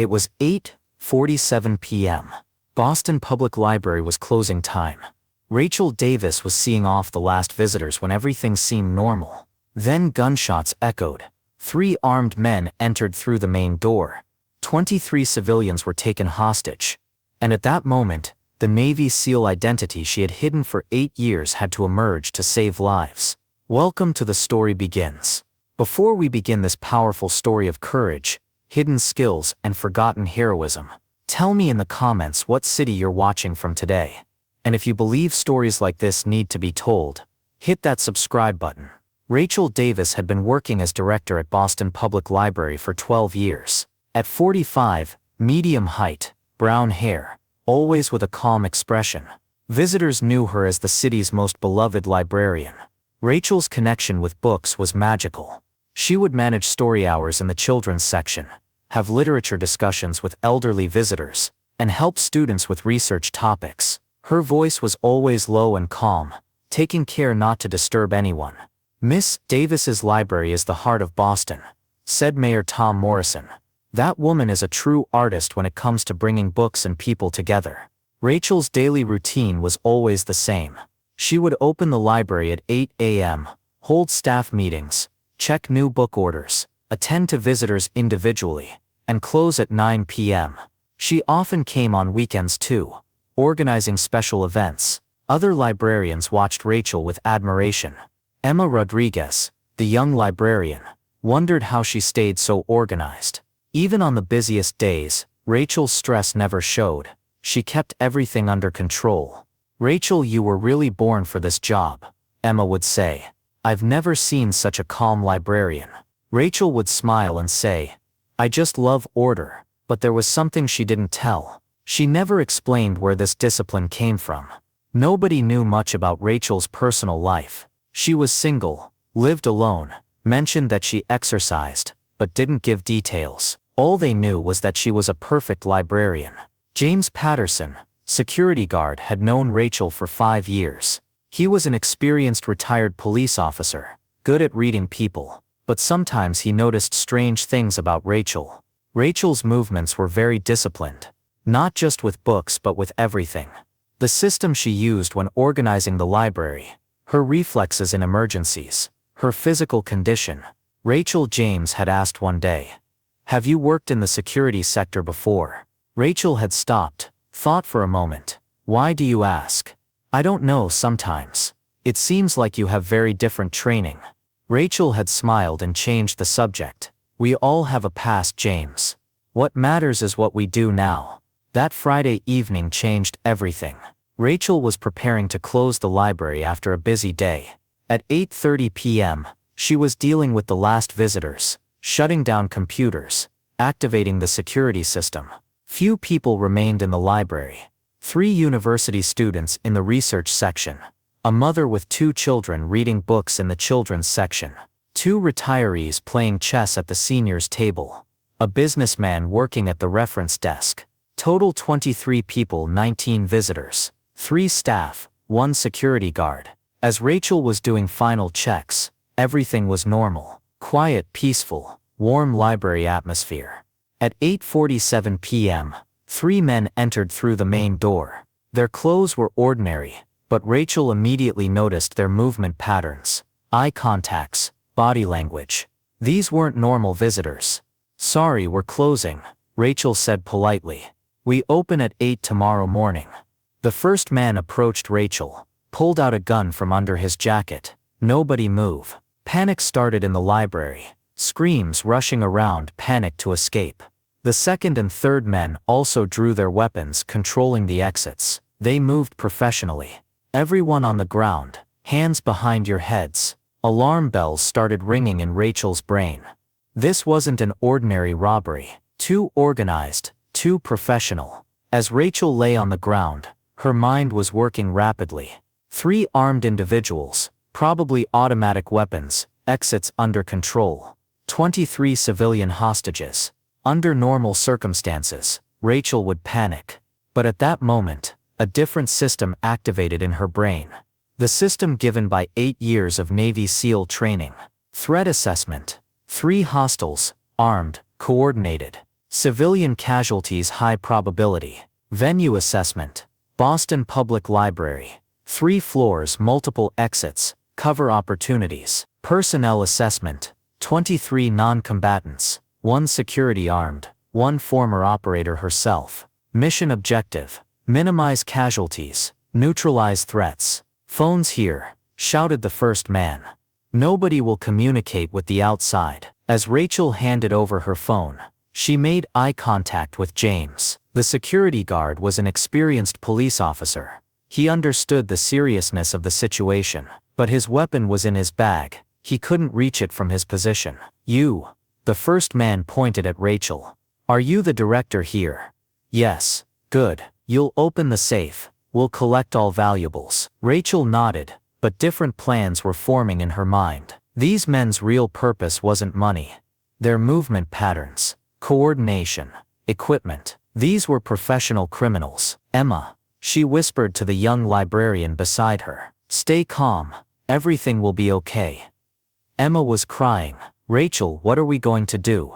It was 8:47 p.m. Boston Public Library was closing time. Rachel Davis was seeing off the last visitors when everything seemed normal. Then gunshots echoed. 3 armed men entered through the main door. 23 civilians were taken hostage. And at that moment, the Navy SEAL identity she had hidden for 8 years had to emerge to save lives. Welcome to The Story Begins. Before we begin this powerful story of courage, hidden skills, and forgotten heroism, tell me in the comments what city you're watching from today. And if you believe stories like this need to be told, hit that subscribe button. Rachel Davis had been working as director at Boston Public Library for 12 years. At 45, medium height, brown hair, always with a calm expression, visitors knew her as the city's most beloved librarian. Rachel's connection with books was magical. She would manage story hours in the children's section, have literature discussions with elderly visitors, and help students with research topics. Her voice was always low and calm, taking care not to disturb anyone. "Miss Davis's library is the heart of Boston," said Mayor Tom Morrison. "That woman is a true artist when it comes to bringing books and people together." Rachel's daily routine was always the same. She would open the library at 8 a.m., hold staff meetings, check new book orders, attend to visitors individually, and close at 9 p.m. She often came on weekends too, organizing special events. Other librarians watched Rachel with admiration. Emma Rodriguez, the young librarian, wondered how she stayed so organized. Even on the busiest days, Rachel's stress never showed. She kept everything under control. "Rachel, you were really born for this job," Emma would say. "I've never seen such a calm librarian." Rachel would smile and say, "I just love order," but there was something she didn't tell. She never explained where this discipline came from. Nobody knew much about Rachel's personal life. She was single, lived alone, mentioned that she exercised, but didn't give details. All they knew was that she was a perfect librarian. James Patterson, security guard, had known Rachel for 5 years. He was an experienced retired police officer, good at reading people, but sometimes he noticed strange things about Rachel. Rachel's movements were very disciplined, not just with books but with everything. The system she used when organizing the library, her reflexes in emergencies, her physical condition. Rachel James had asked one day, "Have you worked in the security sector before?" Rachel had stopped, thought for a moment. "Why do you ask?" "I don't know sometimes. It seems like you have very different training." Rachel had smiled and changed the subject. "We all have a past, James. What matters is what we do now." That Friday evening changed everything. Rachel was preparing to close the library after a busy day. At 8:30 p.m., she was dealing with the last visitors, shutting down computers, activating the security system. Few people remained in the library. 3 university students in the research section, a mother with 2 children reading books in the children's section, 2 retirees playing chess at the seniors' table, a businessman working at the reference desk. Total 23 people, 19 visitors, 3 staff, 1 security guard. As Rachel was doing final checks, everything was normal, quiet, peaceful, warm library atmosphere. At 8:47 p.m., 3 men entered through the main door. Their clothes were ordinary, but Rachel immediately noticed their movement patterns, eye contacts, body language. These weren't normal visitors. "Sorry, we're closing," Rachel said politely. "We open at 8 tomorrow morning." The first man approached Rachel, pulled out a gun from under his jacket. Nobody move. Panic started in the library. Screams, rushing around, panic to escape. The second and third men also drew their weapons, controlling the exits. They moved professionally. Everyone on the ground, hands behind your heads. Alarm bells started ringing in Rachel's brain. This wasn't an ordinary robbery. Too organized, too professional. As Rachel lay on the ground, her mind was working rapidly. 3 armed individuals, probably automatic weapons, exits under control. 23 civilian hostages. Under normal circumstances, Rachel would panic. But at that moment, a different system activated in her brain. The system given by 8 years of Navy SEAL training. Threat assessment. 3 hostiles, armed, coordinated. Civilian casualties high probability. Venue assessment. Boston Public Library. 3 floors, multiple exits, cover opportunities. Personnel assessment. 23 non-combatants, 1 security armed, 1 former operator herself. Mission objective. Minimize casualties, neutralize threats. Phones here, shouted the first man. Nobody will communicate with the outside. As Rachel handed over her phone, she made eye contact with James. The security guard was an experienced police officer. He understood the seriousness of the situation, but his weapon was in his bag. He couldn't reach it from his position. You. The first man pointed at Rachel. Are you the director here? Yes. Good. You'll open the safe. We'll collect all valuables. Rachel nodded, but different plans were forming in her mind. These men's real purpose wasn't money. Their movement patterns, coordination, equipment. These were professional criminals. Emma. She whispered to the young librarian beside her. Stay calm. Everything will be okay. Emma was crying. Rachel, what are we going to do?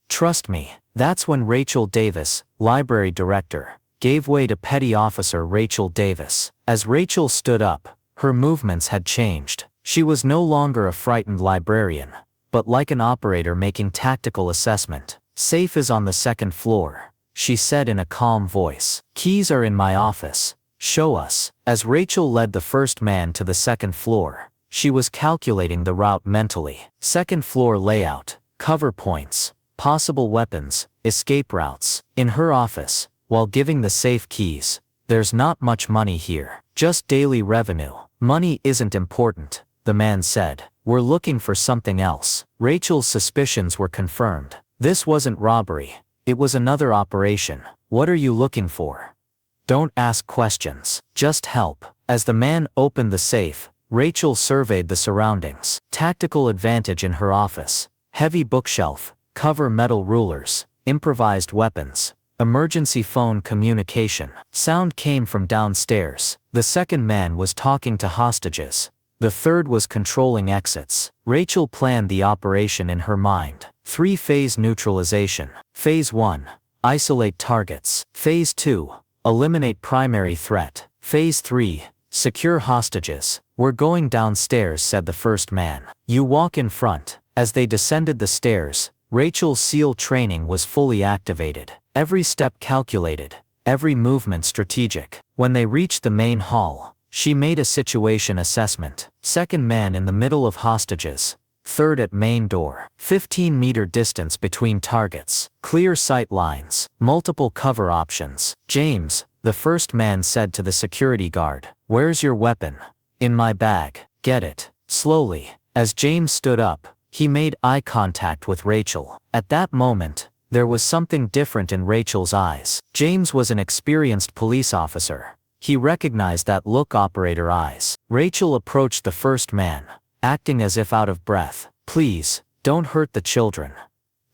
Trust me. That's when Rachel Davis, library director, gave way to Petty Officer Rachel Davis. As Rachel stood up, her movements had changed. She was no longer a frightened librarian, but like an operator making tactical assessment. Safe is on the 2nd floor, she said in a calm voice. Keys are in my office. Show us. As Rachel led the first man to the 2nd floor, she was calculating the route mentally. 2nd floor layout, cover points, possible weapons, escape routes. In her office, while giving the safe keys, there's not much money here, just daily revenue. Money isn't important, the man said. We're looking for something else. Rachel's suspicions were confirmed. This wasn't robbery. It was another operation. What are you looking for? Don't ask questions. Just help. As the man opened the safe, Rachel surveyed the surroundings. Tactical advantage in her office. Heavy bookshelf, cover metal rulers, improvised weapons, emergency phone communication. Sound came from downstairs. The second man was talking to hostages. The third was controlling exits. Rachel planned the operation in her mind. 3-phase neutralization. Phase 1. Isolate targets. Phase 2. Eliminate primary threat. Phase 3. Secure hostages. We're going downstairs, said the first man. You walk in front. As they descended the stairs, Rachel's SEAL training was fully activated. Every step calculated. Every movement strategic. When they reached the main hall, she made a situation assessment. Second man in the middle of hostages. Third at main door. 15-meter distance between targets. Clear sight lines. Multiple cover options. James, the first man said to the security guard. Where's your weapon? In my bag. Get it. Slowly. As James stood up, he made eye contact with Rachel. At that moment, there was something different in Rachel's eyes. James was an experienced police officer. He recognized that look. Operator eyes. Rachel approached the first man, acting as if out of breath. Please, don't hurt the children.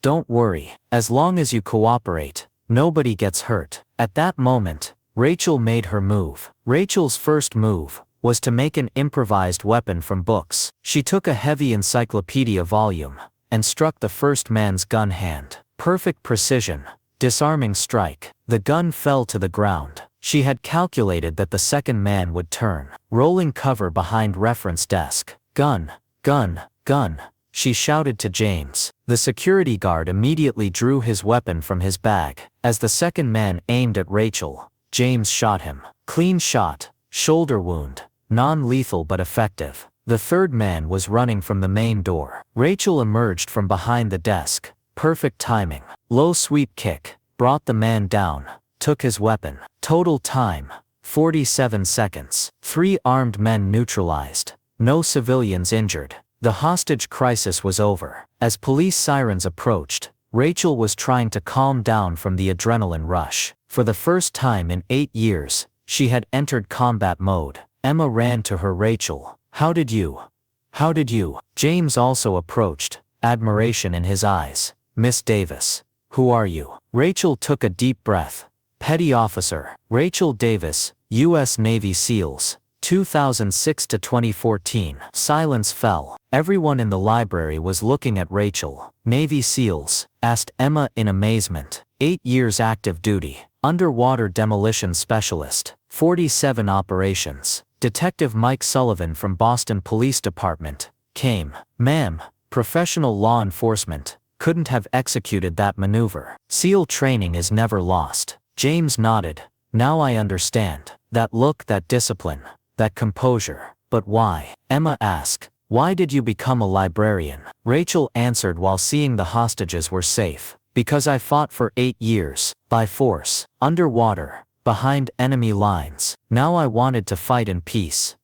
Don't worry. As long as you cooperate, nobody gets hurt. At that moment, Rachel made her move. Rachel's first move was to make an improvised weapon from books. She took a heavy encyclopedia volume and struck the first man's gun hand. Perfect precision. Disarming strike. The gun fell to the ground. She had calculated that the second man would turn. Rolling cover behind reference desk. Gun, gun, gun, she shouted to James. The security guard immediately drew his weapon from his bag. As the second man aimed at Rachel, James shot him. Clean shot, shoulder wound, non-lethal but effective. The third man was running from the main door. Rachel emerged from behind the desk. Perfect timing. Low sweep kick, brought the man down, took his weapon. Total time, 47 seconds. 3 armed men neutralized. No civilians injured. The hostage crisis was over. As police sirens approached, Rachel was trying to calm down from the adrenaline rush. For the first time in 8 years, she had entered combat mode. Emma ran to her. Rachel, how did you? James also approached, admiration in his eyes. Miss Davis, who are you? Rachel took a deep breath. Petty Officer, Rachel Davis, U.S. Navy SEALs, 2006 to 2014. Silence fell. Everyone in the library was looking at Rachel. Navy SEALs? Asked Emma in amazement. 8 years active duty. Underwater demolition specialist. 47 operations. Detective Mike Sullivan from Boston Police Department came. Ma'am, professional law enforcement couldn't have executed that maneuver. SEAL training is never lost. James nodded. Now I understand. That look, that discipline, that composure. But why? Emma asked. Why did you become a librarian? Rachel answered while seeing the hostages were safe. Because I fought for 8 years, by force, underwater, behind enemy lines. Now I wanted to fight in peace.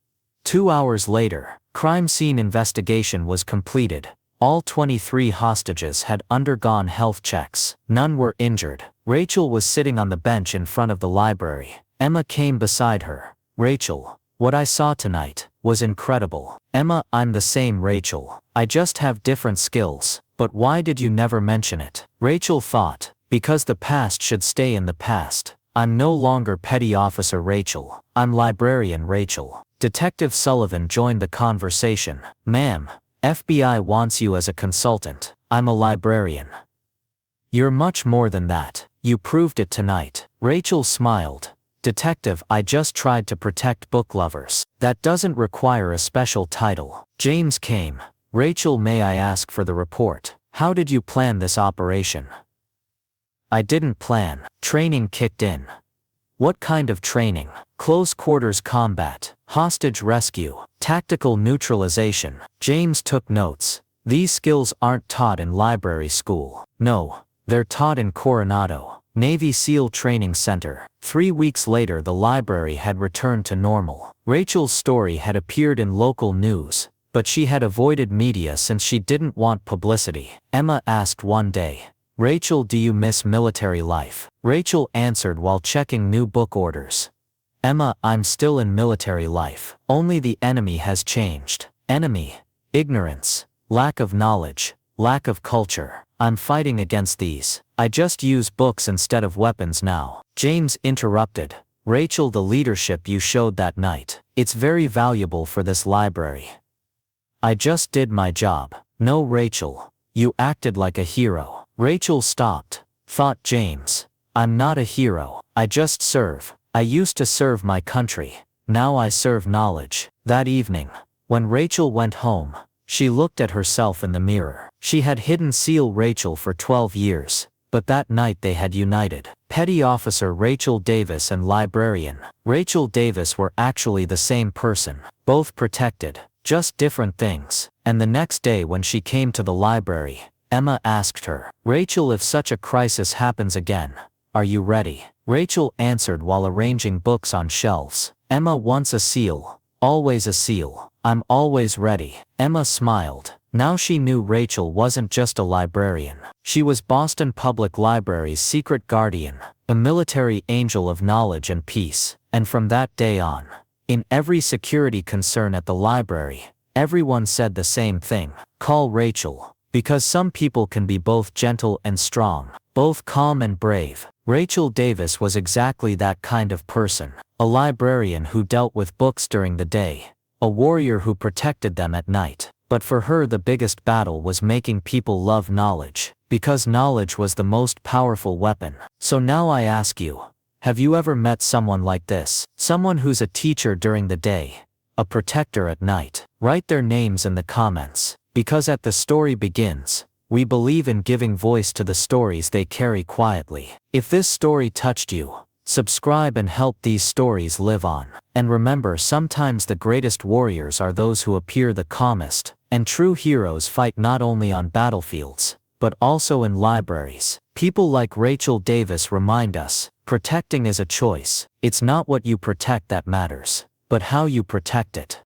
2 hours later, crime scene investigation was completed. All 23 hostages had undergone health checks. None were injured. Rachel was sitting on the bench in front of the library. Emma came beside her. Rachel, what I saw tonight was incredible. Emma, I'm the same Rachel. I just have different skills. But why did you never mention it? Rachel thought, because the past should stay in the past. I'm no longer Petty Officer Rachel. I'm Librarian Rachel. Detective Sullivan joined the conversation. Ma'am, FBI wants you as a consultant. I'm a librarian. You're much more than that. You proved it tonight. Rachel smiled. Detective, I just tried to protect book lovers. That doesn't require a special title. James came. Rachel, may I ask for the report? How did you plan this operation? I didn't plan. Training kicked in. What kind of training? Close quarters combat, hostage rescue, tactical neutralization. James took notes. These skills aren't taught in library school. No, they're taught in Coronado Navy SEAL Training Center. 3 weeks later, the library had returned to normal. Rachel's story had appeared in local news, but she had avoided media since she didn't want publicity. Emma asked one day, Rachel, do you miss military life? Rachel answered while checking new book orders. Emma, I'm still in military life. Only the enemy has changed. Enemy? Ignorance, lack of knowledge, lack of culture. I'm fighting against these. I just use books instead of weapons now. James interrupted. Rachel, the leadership you showed that night, it's very valuable for this library. I just did my job. No, Rachel, you acted like a hero. Rachel stopped. Thought James. I'm not a hero. I just serve. I used to serve my country. Now I serve knowledge. That evening, when Rachel went home, she looked at herself in the mirror. She had hidden SEAL Rachel for 12 years, but that night they had united. Petty Officer Rachel Davis and Librarian Rachel Davis were actually the same person, both protected, just different things. And the next day when she came to the library, Emma asked her, Rachel, if such a crisis happens again, are you ready? Rachel answered while arranging books on shelves. Emma, once a SEAL, always a SEAL. I'm always ready. Emma smiled. Now she knew Rachel wasn't just a librarian. She was Boston Public Library's secret guardian, a military angel of knowledge and peace. And from that day on, in every security concern at the library, everyone said the same thing. Call Rachel. Because some people can be both gentle and strong, both calm and brave. Rachel Davis was exactly that kind of person. A librarian who dealt with books during the day, a warrior who protected them at night. But for her, the biggest battle was making people love knowledge, because knowledge was the most powerful weapon. So now I ask you, have you ever met someone like this? Someone who's a teacher during the day, a protector at night? Write their names in the comments, because at The Story Begins, we believe in giving voice to the stories they carry quietly. If this story touched you, subscribe and help these stories live on. And remember, sometimes the greatest warriors are those who appear the calmest, and true heroes fight not only on battlefields, but also in libraries. People like Rachel Davis remind us, protecting is a choice. It's not what you protect that matters, but how you protect it.